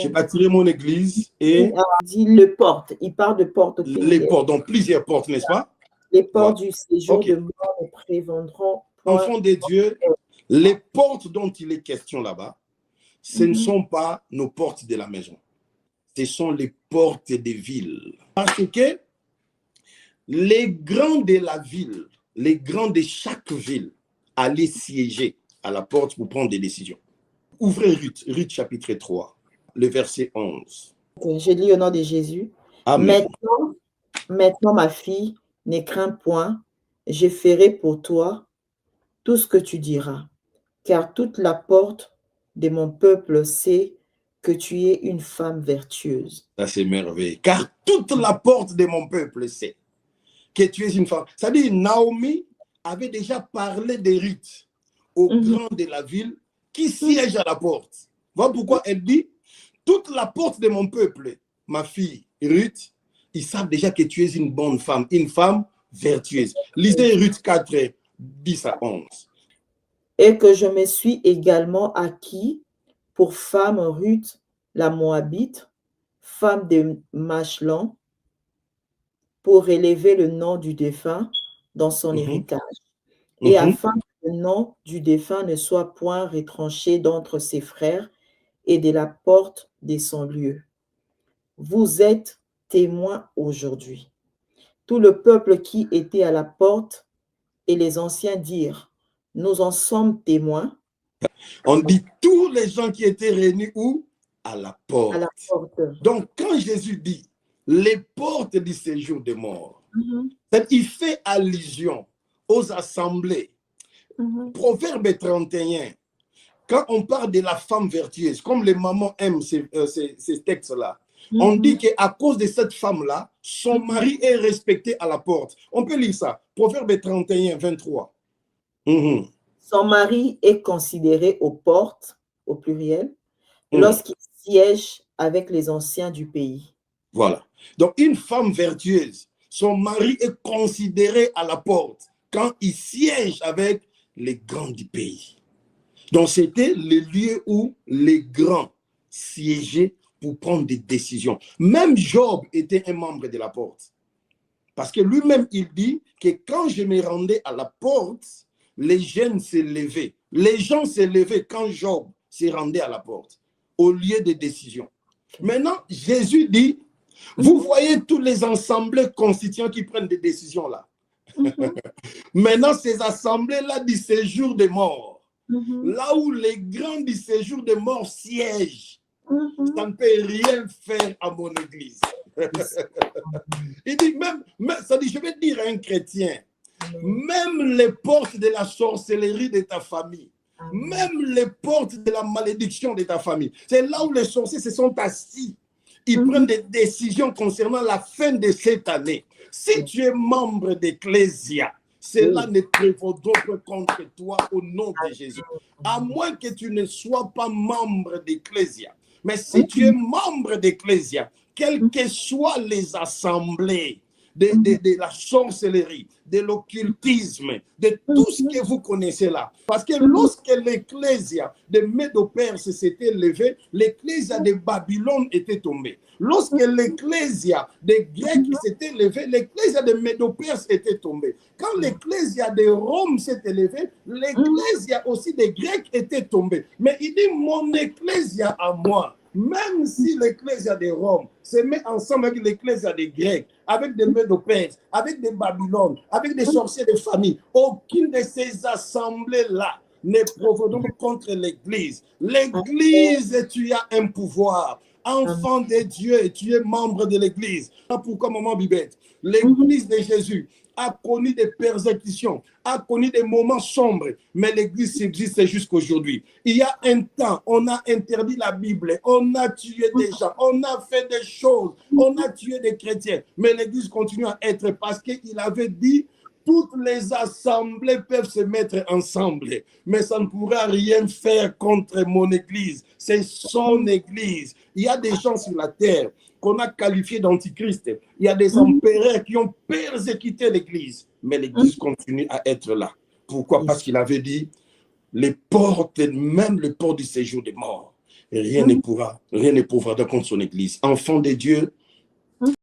J'ai bâti mon église et Il dit le porte. Il parle de porte. les portes, donc plusieurs portes, n'est-ce pas? Les portes du séjour Ok. de mort ne prévendront point. Enfants de Dieu, les portes dont il est question là-bas, ce ne sont pas nos portes de la maison. Ce sont les portes des villes. Parce que les grands de la ville, les grands de chaque ville, allaient siéger à la porte pour prendre des décisions. Ouvrez Ruth chapitre 3, le verset 11. Je lis au nom de Jésus. Amen. Maintenant, ma fille, ne crains point, je ferai pour toi tout ce que tu diras, car toute la porte de mon peuple sait que tu es une femme vertueuse. Ça, c'est merveilleux. Car toute la porte de mon peuple sait que tu es une femme. C'est-à-dire, Naomi avait déjà parlé de Ruth aux grands de la ville qui siègent à la porte. Voilà pourquoi elle dit, toute la porte de mon peuple, ma fille Ruth, ils savent déjà que tu es une bonne femme, une femme vertueuse. Lisez Ruth 4, 10 à 11. Et que je me suis également acquis pour femme Ruth, la Moabite, femme de Machlon, pour élever le nom du défunt dans son héritage, et afin que le nom du défunt ne soit point retranché d'entre ses frères et de la porte de son lieu. Vous êtes témoins aujourd'hui. Tout le peuple qui était à la porte et les anciens dirent, nous en sommes témoins. On dit tous les gens qui étaient réunis où? À la porte. À la porte. Donc, quand Jésus dit les portes du séjour des morts, il fait allusion aux assemblées. Proverbe 31, quand on parle de la femme vertueuse, comme les mamans aiment ces textes-là, on dit qu'à cause de cette femme-là, son mari est respecté à la porte. On peut lire ça. Proverbe 31, 23. Son mari est considéré aux portes, au pluriel, lorsqu'il siège avec les anciens du pays. Voilà. Donc, une femme vertueuse, son mari est considéré à la porte quand il siège avec les grands du pays. Donc, c'était le lieu où les grands siégeaient pour prendre des décisions. Même Job était un membre de la porte. Parce que lui-même, il dit que quand je me rendais à la porte, les jeunes se levaient. Les gens se levaient quand Job se rendait à la porte, au lieu de décisions. Maintenant, Jésus dit, vous voyez tous les assemblées constituants qui prennent des décisions là. Maintenant, ces assemblées-là du séjour des morts, là où les grands du séjour des morts siègent, ça ne peut rien faire à mon église. Il dit, ça dit, je vais dire à un chrétien, même les portes de la sorcellerie de ta famille, même les portes de la malédiction de ta famille, c'est là où les sorciers se sont assis. Ils prennent des décisions concernant la fin de cette année. Si tu es membre d'Ecclésia, cela ne prévaut d'autre contre toi au nom de Jésus. À moins que tu ne sois pas membre d'Ecclésia. Mais si tu es membre d'Ecclésia, quelles que soient les assemblées de la sorcellerie, de l'occultisme, de tout ce que vous connaissez là. Parce que lorsque l'Ecclésia de Médo-Perse s'était levée, l'Ecclésia de Babylone était tombée. Lorsque l'Ecclésia des Grecs s'était levée, l'Ecclésia de Médo-Perse était tombée. Quand l'Ecclésia de Rome s'était levée, l'Ecclésia aussi des Grecs était tombée. Mais il dit, mon Ecclésia à moi, même si l'Ecclésia de Rome se met ensemble avec l'Ecclésia des Grecs, avec des Médo-Perses, avec des Babylone, avec des sorciers de famille, aucune de ces assemblées-là ne provoque contre l'Église. L'Église, tu as un pouvoir. Enfant de Dieu, tu es membre de l'Église. Pourquoi, maman Bibette? L'Église de Jésus a connu des persécutions, a connu des moments sombres, mais l'Église existe jusqu'aujourd'hui. Il y a un temps, on a interdit la Bible, on a tué des gens, on a fait des choses, on a tué des chrétiens, mais l'Église continue à être parce qu'il avait dit toutes les assemblées peuvent se mettre ensemble, mais ça ne pourra rien faire contre mon Église. C'est son Église. Il y a des gens sur la terre qu'on a qualifiés d'antichrist. Il y a des empereurs qui ont persécuté l'Église, mais l'Église continue à être là. Pourquoi? Parce qu'il avait dit les portes, même les portes du séjour des morts, rien ne pourra contre son Église. Enfant de Dieu,